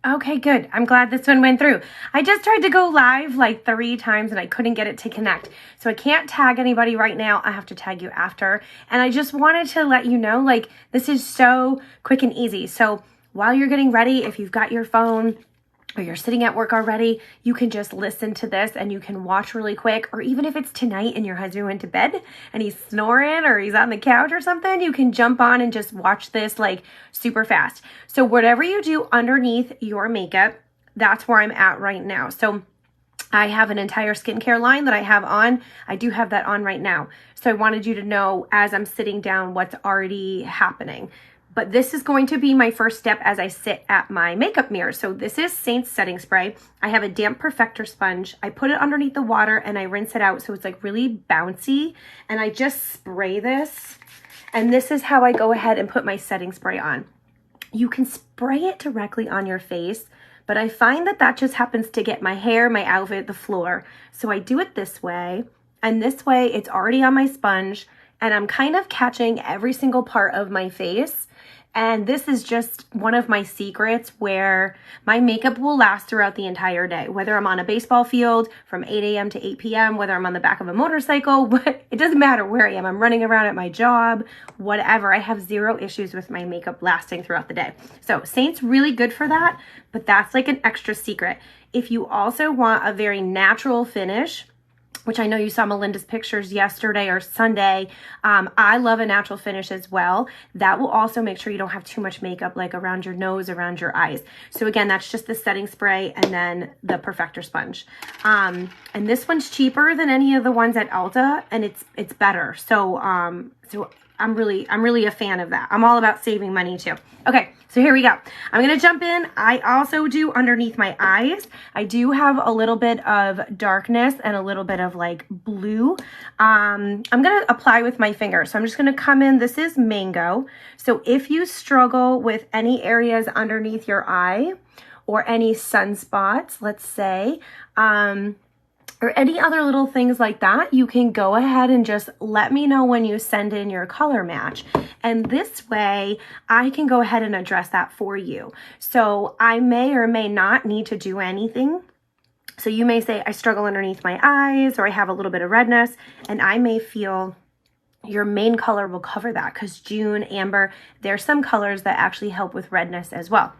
Okay, good. I'm glad this one went through. I just tried to go live like 3 times and I couldn't get it to connect. So I can't tag anybody right now. I have to tag you after. And I just wanted to let you know, like, this is so quick and easy. So while you're getting ready, if you've got your phone or you're sitting at work already, you can just listen to this and you can watch really quick. Or even if it's tonight and your husband went to bed and he's snoring or he's on the couch or something, you can jump on and just watch this like super fast. So whatever you do underneath your makeup, that's where I'm at right now. So I have an entire skincare line that I have on. I do have that on right now. So I wanted you to know as I'm sitting down what's already happening. But this is going to be my first step as I sit at my makeup mirror. So this is Seint setting spray. I have a damp perfector sponge. I put it underneath the water and I rinse it out so it's like really bouncy. And I just spray this. And this is how I go ahead and put my setting spray on. You can spray it directly on your face, but I find that that just happens to get my hair, my outfit, the floor. So I do it this way. And this way it's already on my sponge and I'm kind of catching every single part of my face. And this is just one of my secrets where my makeup will last throughout the entire day, whether I'm on a baseball field from 8 a.m. to 8 p.m., whether I'm on the back of a motorcycle, but it doesn't matter where I am. I'm running around at my job, whatever. I have zero issues with my makeup lasting throughout the day. So Seint's really good for that, but that's like an extra secret. If you also want a very natural finish, which I know you saw Melinda's pictures yesterday or Sunday. I love a natural finish as well. That will also make sure you don't have too much makeup like around your nose, around your eyes. So again, that's just the setting spray and then the perfector sponge. And this one's cheaper than any of the ones at Ulta and it's better. So I'm really a fan of that. I'm all about saving money too. Okay, so here we go. I'm gonna jump in. I also do underneath my eyes. I do have a little bit of darkness and a little bit of like blue. I'm gonna apply with my finger. So I'm just gonna come in. This is Mango. So if you struggle with any areas underneath your eye or any sunspots, let's say, or any other little things like that, you can go ahead and just let me know when you send in your color match. And this way, I can go ahead and address that for you. So I may or may not need to do anything. So you may say, I struggle underneath my eyes, or I have a little bit of redness, and I may feel your main color will cover that because June, Amber, there's some colors that actually help with redness as well.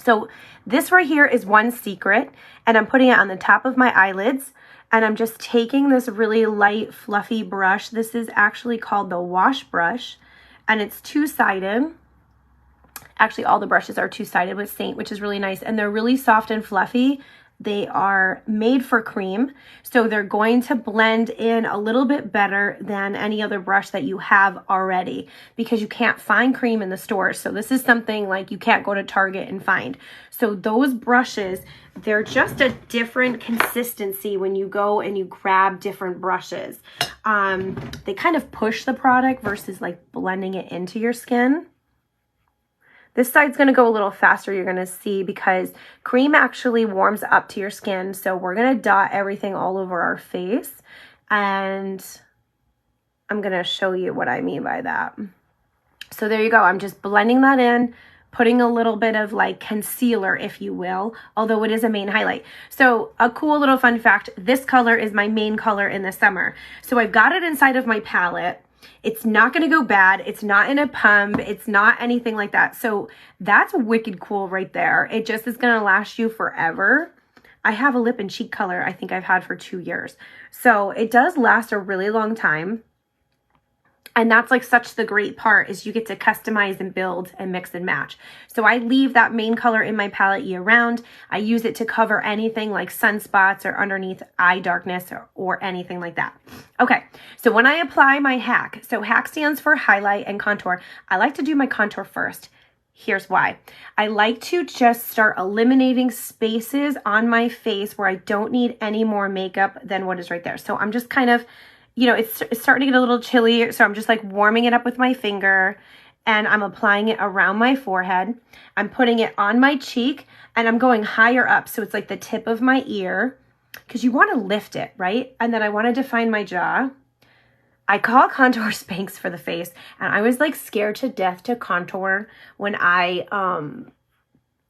So this right here is one secret, and I'm putting it on the top of my eyelids, and I'm just taking this really light, fluffy brush. This is actually called the wash brush, and it's two-sided. Actually, all the brushes are two-sided with Seint, which is really nice, and they're really soft and fluffy. They are made for cream, so they're going to blend in a little bit better than any other brush that you have already because you can't find cream in the stores. So this is something like you can't go to Target and find. So those brushes, they're just a different consistency when you go and you grab different brushes. They kind of push the product versus like blending it into your skin. This side's gonna go a little faster, you're gonna see, because cream actually warms up to your skin. So we're gonna dot everything all over our face. And I'm gonna show you what I mean by that. So there you go, I'm just blending that in, putting a little bit of like concealer, if you will, although it is a main highlight. So a cool little fun fact, this color is my main color in the summer. So I've got it inside of my palette. It's not going to go bad. It's not in a pump. It's not anything like that. So that's wicked cool right there. It just is going to last you forever. I have a lip and cheek color I think I've had for 2 years. So it does last a really long time. And that's like such the great part is you get to customize and build and mix and match. So I leave that main color in my palette year round. I use it to cover anything like sunspots or underneath eye darkness or anything like that. Okay, so when I apply my HAC, so HAC stands for highlight and contour. I like to do my contour first. Here's why. I like to just start eliminating spaces on my face where I don't need any more makeup than what is right there. So I'm just kind of, you know, it's starting to get a little chilly, so I'm just like warming it up with my finger and I'm applying it around my forehead. I'm putting it on my cheek and I'm going higher up, so it's like the tip of my ear because you want to lift it, right? And then I want to define my jaw. I call contour Spanx for the face, and I was like scared to death to contour when I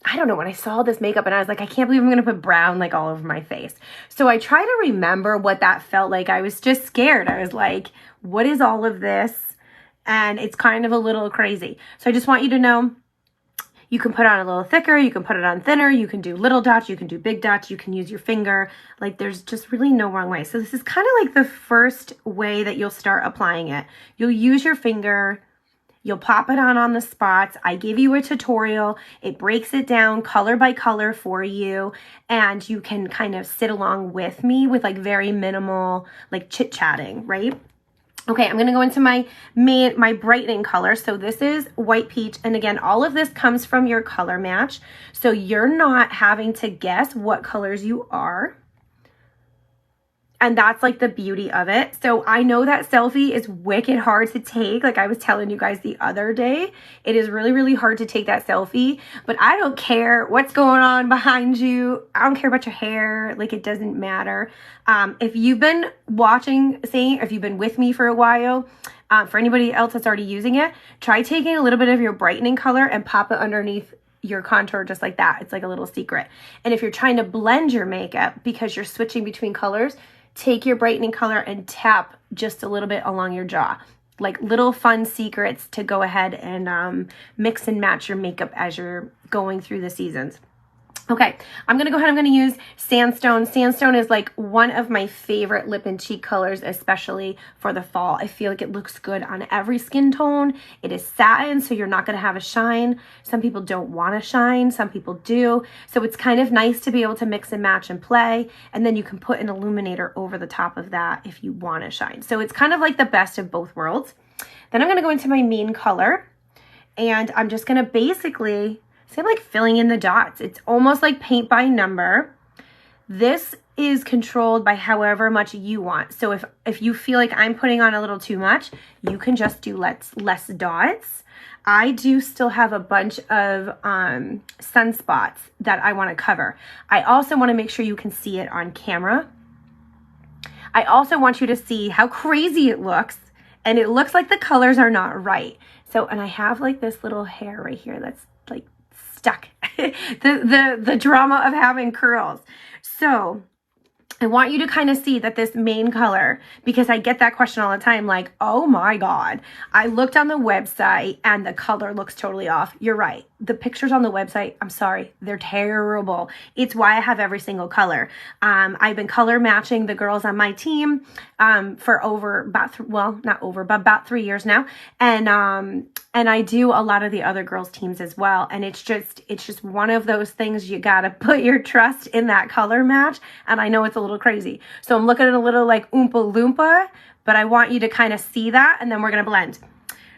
I don't know, when I saw this makeup and I was like, I can't believe I'm going to put brown like all over my face. So I try to remember what that felt like. I was just scared. I was like, what is all of this? And it's kind of a little crazy. So I just want you to know, you can put on a little thicker, you can put it on thinner, you can do little dots, you can do big dots, you can use your finger. Like there's just really no wrong way. So this is kind of like the first way that you'll start applying it. You'll use your finger, you'll pop it on the spots. I gave you a tutorial. It breaks it down color by color for you, and you can kind of sit along with me with like very minimal like chit-chatting, right? Okay, I'm gonna go into my brightening color. So this is white peach. And again, all of this comes from your color match. So you're not having to guess what colors you are. And that's like the beauty of it. So I know that selfie is wicked hard to take. Like I was telling you guys the other day, it is really, really hard to take that selfie, but I don't care what's going on behind you. I don't care about your hair. Like it doesn't matter. If you've been watching Seint, if you've been with me for a while, for anybody else that's already using it, try taking a little bit of your brightening color and pop it underneath your contour just like that. It's like a little secret. And if you're trying to blend your makeup because you're switching between colors, take your brightening color and tap just a little bit along your jaw. Like little fun secrets to go ahead and mix and match your makeup as you're going through the seasons. Okay, I'm gonna go ahead, I'm gonna use Sandstone. Sandstone is like one of my favorite lip and cheek colors, especially for the fall. I feel like it looks good on every skin tone. It is satin, so you're not gonna have a shine. Some people don't wanna shine, some people do. So it's kind of nice to be able to mix and match and play, and then you can put an illuminator over the top of that if you wanna shine. So it's kind of like the best of both worlds. Then I'm gonna go into my main color, and I'm just gonna basically, so I'm like filling in the dots. It's almost like paint by number. This is controlled by however much you want. So if you feel like I'm putting on a little too much, you can just do less dots. I do still have a bunch of sunspots that I want to cover. I also want to make sure you can see it on camera. I also want you to see how crazy it looks, and it looks like the colors are not right. So, and I have like this little hair right here that's like stuck. the drama of having curls. So I want you to kind of see that this main color, because I get that question all the time, like, oh my God, I looked on the website and the color looks totally off. You're right. The pictures on the website, I'm sorry, they're terrible. It's why I have every single color. I've been color matching the girls on my team for about 3 years now. And I do a lot of the other girls' teams as well. And it's just one of those things, you got to put your trust in that color match. And I know it's a little crazy. So I'm looking at a little like Oompa Loompa, but I want you to kind of see that, and then we're going to blend.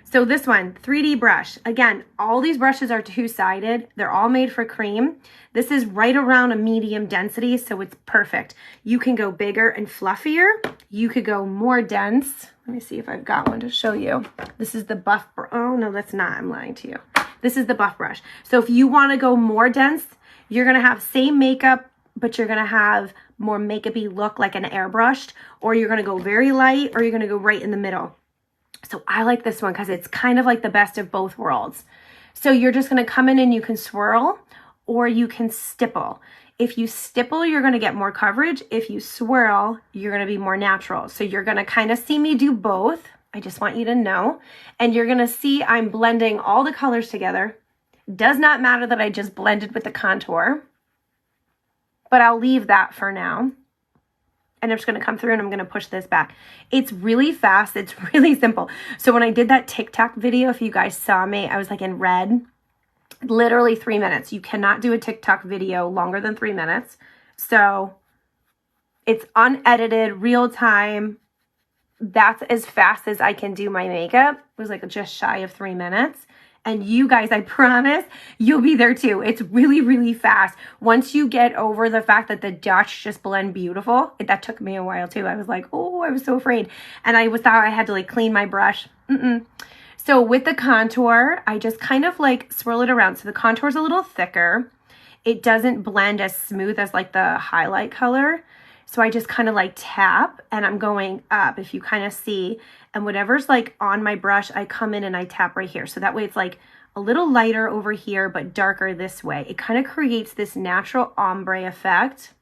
So this one, 3D brush. Again, all these brushes are two-sided. They're all made for cream. This is right around a medium density, so it's perfect. You can go bigger and fluffier. You could go more dense. Let me see if I've got one to show you. This is the buff, oh no, that's not, I'm lying to you. This is the buff brush. So if you want to go more dense, you're going to have same makeup, but you're going to have more makeup-y look like an airbrushed, or you're going to go very light, or you're going to go right in the middle. So I like this one because it's kind of like the best of both worlds. So you're just going to come in and you can swirl, or you can stipple. If you stipple, you're going to get more coverage. If you swirl, you're going to be more natural. So you're going to kind of see me do both. I just want you to know. And you're going to see I'm blending all the colors together. Does not matter that I just blended with the contour, but I'll leave that for now. And I'm just going to come through and I'm going to push this back. It's really fast. It's really simple. So when I did that TikTok video, if you guys saw me, I was like in red, literally 3 minutes. You cannot do a TikTok video longer than 3 minutes. So it's unedited, real time. That's as fast as I can do my makeup. It was like just shy of 3 minutes. And you guys, I promise, you'll be there too. It's really, really fast. Once you get over the fact that the dots just blend beautiful, that took me a while too. I was like, oh, I was so afraid. And I thought I had to like clean my brush. So with the contour, I just kind of like swirl it around. So the contour is a little thicker. It doesn't blend as smooth as like the highlight color. So I just kind of like tap and I'm going up, if you kind of see, and whatever's like on my brush, I come in and I tap right here. So that way it's like a little lighter over here, but darker this way. It kind of creates this natural ombre effect.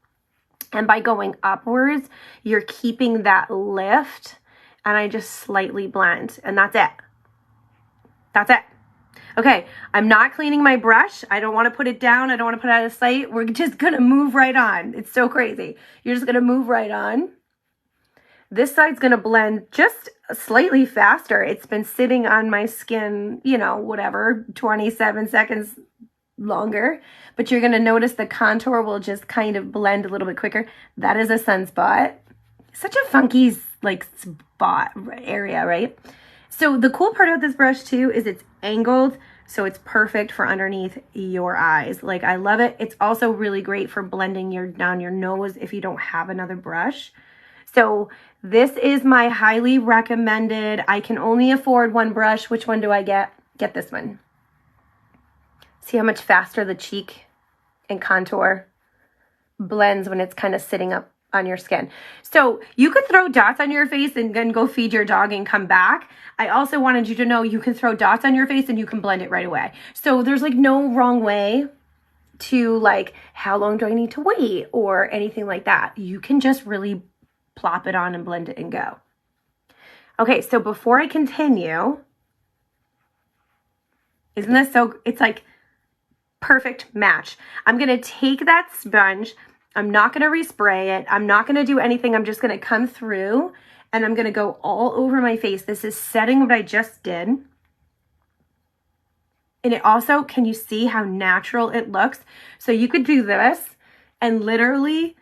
And by going upwards, you're keeping that lift. And I just slightly blend, and that's it. That's it. Okay, I'm not cleaning my brush. I don't want to put it down. I don't want to put it out of sight. We're just going to move right on. It's so crazy. You're just going to move right on. This side's going to blend just slightly faster. It's been sitting on my skin, you know, whatever, 27 seconds longer. But you're going to notice the contour will just kind of blend a little bit quicker. That is a sunspot. Such a funky, like, spot area, right? So the cool part about this brush, too, is it's angled. So it's perfect for underneath your eyes. Like, I love it. It's also really great for blending down your nose if you don't have another brush. So this is my highly recommended. I can only afford one brush. Which one do I get? Get this one. See how much faster the cheek and contour blends when it's kind of sitting up on your skin. So you could throw dots on your face and then go feed your dog and come back. I also wanted you to know you can throw dots on your face and you can blend it right away. So there's like no wrong way to like, how long do I need to wait or anything like that. You can just really plop it on and blend it and go. Okay, so before I continue, isn't this so, it's like perfect match. I'm going to take that sponge. I'm not going to respray it. I'm not going to do anything. I'm just going to come through and I'm going to go all over my face. This is setting what I just did. And it also, can you see how natural it looks? So you could do this and literally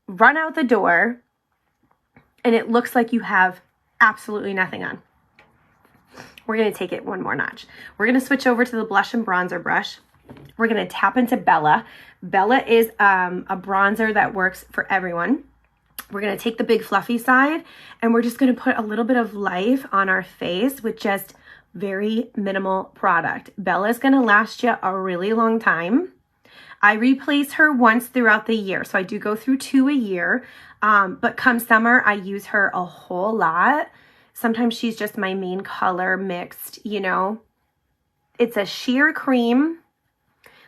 run out the door and it looks like you have absolutely nothing on. We're going to take it one more notch. We're going to switch over to the blush and bronzer brush. We're going to tap into Bella. Bella is a bronzer that works for everyone. We're going to take the big fluffy side and we're just going to put a little bit of life on our face with just very minimal product. Bella is going to last you a really long time. I replace her once throughout the year. So I do go through 2 a year. But come summer, I use her a whole lot. Sometimes she's just my main color mixed, you know. It's a sheer cream.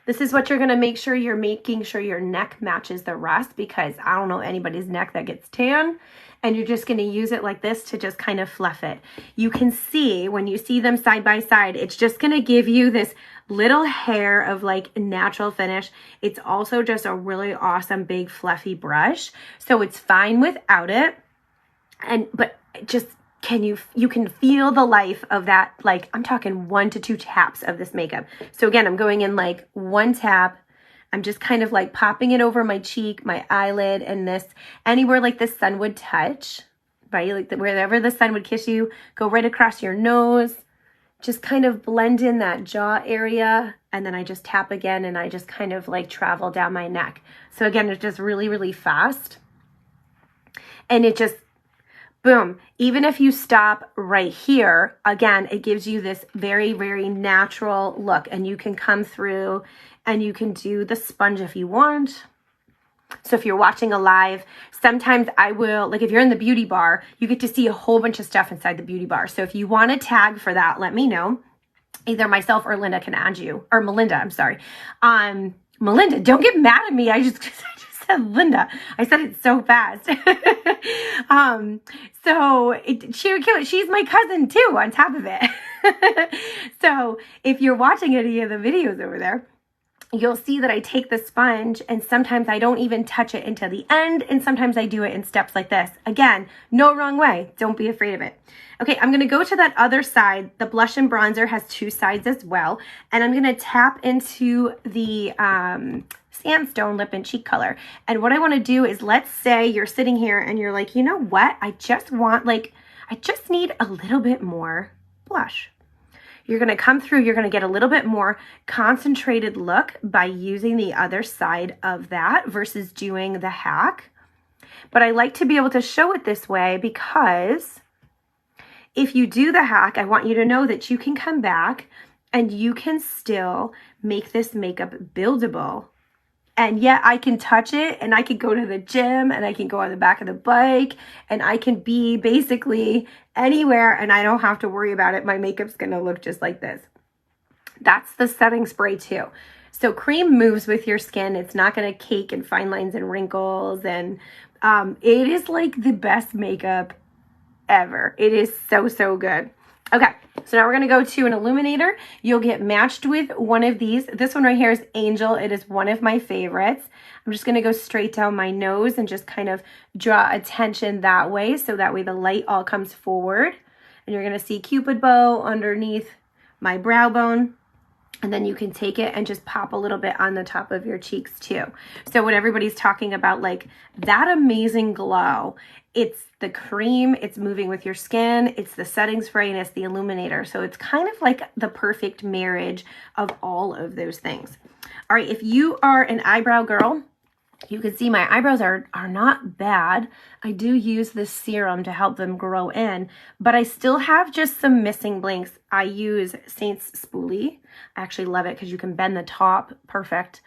This is what you're going to make sure you're making sure your neck matches the rest, because I don't know anybody's neck that gets tan. And you're just going to use it like this to just kind of fluff it. You can see when you see them side by side, it's just going to give you this little hair of like natural finish. It's also just a really awesome big fluffy brush. So it's fine without it. But just you can feel the life of that. Like I'm talking 1 to 2 taps of this makeup. So again, I'm going in like 1 tap. I'm just kind of like popping it over my cheek, my eyelid, and this anywhere like the sun would touch, right? Like wherever the sun would kiss you, go right across your nose. Just kind of blend in that jaw area. And then I just tap again and I just kind of like travel down my neck. So again, it's just really, really fast. And it just, boom. Even if you stop right here, again, it gives you this very, very natural look. And you can come through and you can do the sponge if you want. So if you're watching a live, sometimes I will, like if you're in the beauty bar, you get to see a whole bunch of stuff inside the beauty bar. So if you want to tag for that, let me know. Either myself or Linda can add you, or Melinda, I'm sorry. Melinda, don't get mad at me. I just said Linda. I said it so fast. She's my cousin too, on top of it. So if you're watching any of the videos over there, you'll see that I take the sponge and sometimes I don't even touch it until the end. And sometimes I do it in steps like this. Again, no wrong way. Don't be afraid of it. Okay, I'm going to go to that other side. The blush and bronzer has 2 sides as well. And I'm going to tap into the sandstone lip and cheek color. And what I want to do is, let's say you're sitting here and you're like, you know what? I just need a little bit more blush. You're going to come through, you're going to get a little bit more concentrated look by using the other side of that versus doing the hack. But I like to be able to show it this way because if you do the hack, I want you to know that you can come back and you can still make this makeup buildable. And yet I can touch it and I can go to the gym and I can go on the back of the bike and I can be basically anywhere and I don't have to worry about it. My makeup's going to look just like this. That's the setting spray too. So cream moves with your skin. It's not going to cake and fine lines and wrinkles. And it is like the best makeup ever. It is so, so good. Okay, so now we're going to go to an illuminator. You'll get matched with one of these. This one right here is Angel. It is one of my favorites. I'm just going to go straight down my nose and just kind of draw attention that way, so that way the light all comes forward. And you're going to see Cupid bow underneath my brow bone. And then you can take it and just pop a little bit on the top of your cheeks too. So when everybody's talking about like that amazing glow, it's the cream, it's moving with your skin, it's the setting spray, and it's the illuminator. So it's kind of like the perfect marriage of all of those things. All right, if you are an eyebrow girl, you can see my eyebrows are not bad. I do use this serum to help them grow in, but I still have just some missing blinks. I use Seint's spoolie. I actually love it because you can bend the top perfect.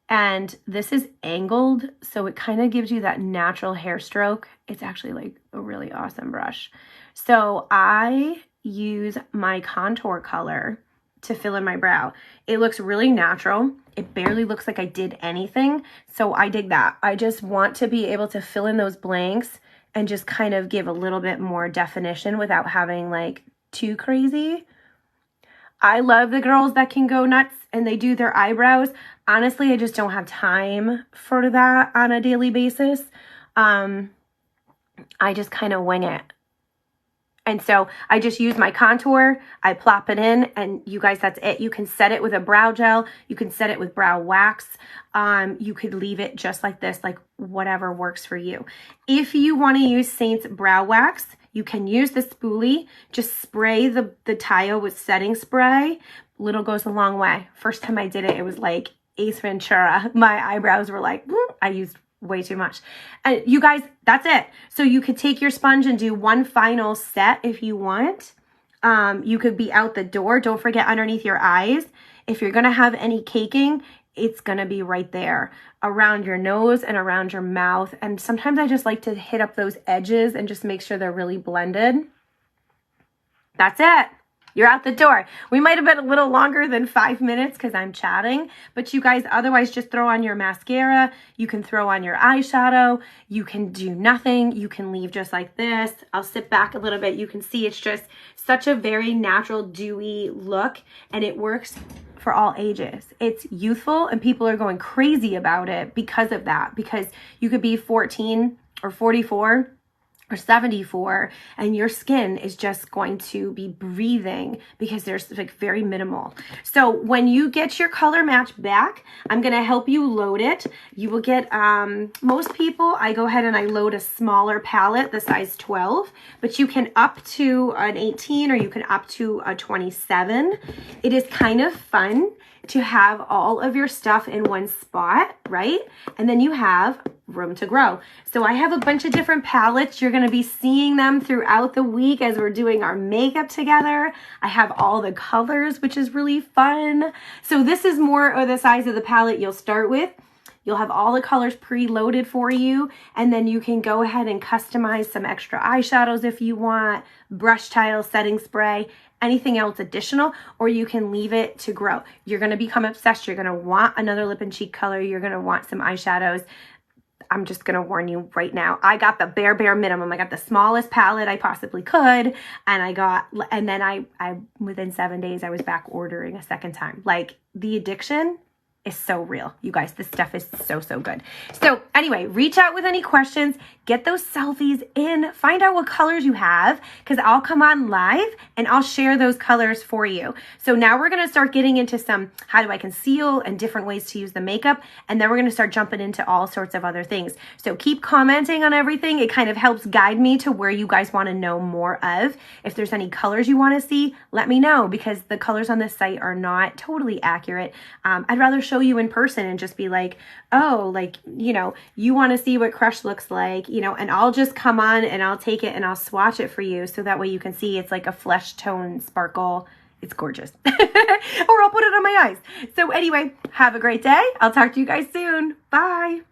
And this is angled, so it kind of gives you that natural hair stroke. It's actually like a really awesome brush. So I use my contour color to fill in my brow. It looks really natural. It barely looks like I did anything. So I dig that. I just want to be able to fill in those blanks and just kind of give a little bit more definition without having like too crazy. I love the girls that can go nuts and they do their eyebrows. Honestly, I just don't have time for that on a daily basis. I just kind of wing it. And so I just use my contour, I plop it in, and you guys, that's it. You can set it with a brow gel. You can set it with brow wax. You could leave it just like this, like whatever works for you. If you want to use Seint's brow wax, you can use the spoolie. Just spray the tile with setting spray. Little goes a long way. First time I did it, it was like Ace Ventura. My eyebrows were like, whoop, I used way too much. And you guys, that's it. So you could take your sponge and do one final set if you want. You could be out the door. Don't forget underneath your eyes. If you're going to have any caking, it's going to be right there around your nose and around your mouth. And sometimes I just like to hit up those edges and just make sure they're really blended. That's it. You're out the door. We might have been a little longer than 5 minutes because I'm chatting, but you guys, otherwise just throw on your mascara. You can throw on your eyeshadow. You can do nothing. You can leave just like this. I'll sit back a little bit. You can see it's just such a very natural, dewy look, and it works for all ages. It's youthful, and people are going crazy about it because of that, because you could be 14 or 44 or 74 and your skin is just going to be breathing because there's like very minimal. So when you get your color match back, I'm going to help you load it. You will get, most people, I go ahead and I load a smaller palette, the size 12, but you can up to an 18 or you can up to a 27. It is kind of fun to have all of your stuff in one spot, right? And then you have room to grow. So I have a bunch of different palettes. You're going to be seeing them throughout the week as we're doing our makeup together. I have all the colors, which is really fun. So this is more of the size of the palette you'll start with. You'll have all the colors preloaded for you, and then you can go ahead and customize some extra eyeshadows if you want, brush tile, setting spray, anything else additional, or you can leave it to grow. You're going to become obsessed. You're going to want another lip and cheek color. You're going to want some eyeshadows. I'm just going to warn you right now. I got the bare minimum. I got the smallest palette I possibly could. And then I within 7 days, I was back ordering a second time. Like, the addiction is so real. You guys, this stuff is so, so good. So anyway, reach out with any questions, get those selfies in, find out what colors you have, because I'll come on live and I'll share those colors for you. So now we're going to start getting into some, how do I conceal and different ways to use the makeup. And then we're going to start jumping into all sorts of other things. So keep commenting on everything. It kind of helps guide me to where you guys want to know more of. If there's any colors you want to see, let me know, because the colors on this site are not totally accurate. I'd rather show you in person and just be like, oh, like, you know, you want to see what Crush looks like, you know, and I'll just come on and I'll take it and I'll swatch it for you. So that way you can see it's like a flesh tone sparkle. It's gorgeous. Or I'll put it on my eyes. So anyway, have a great day. I'll talk to you guys soon. Bye.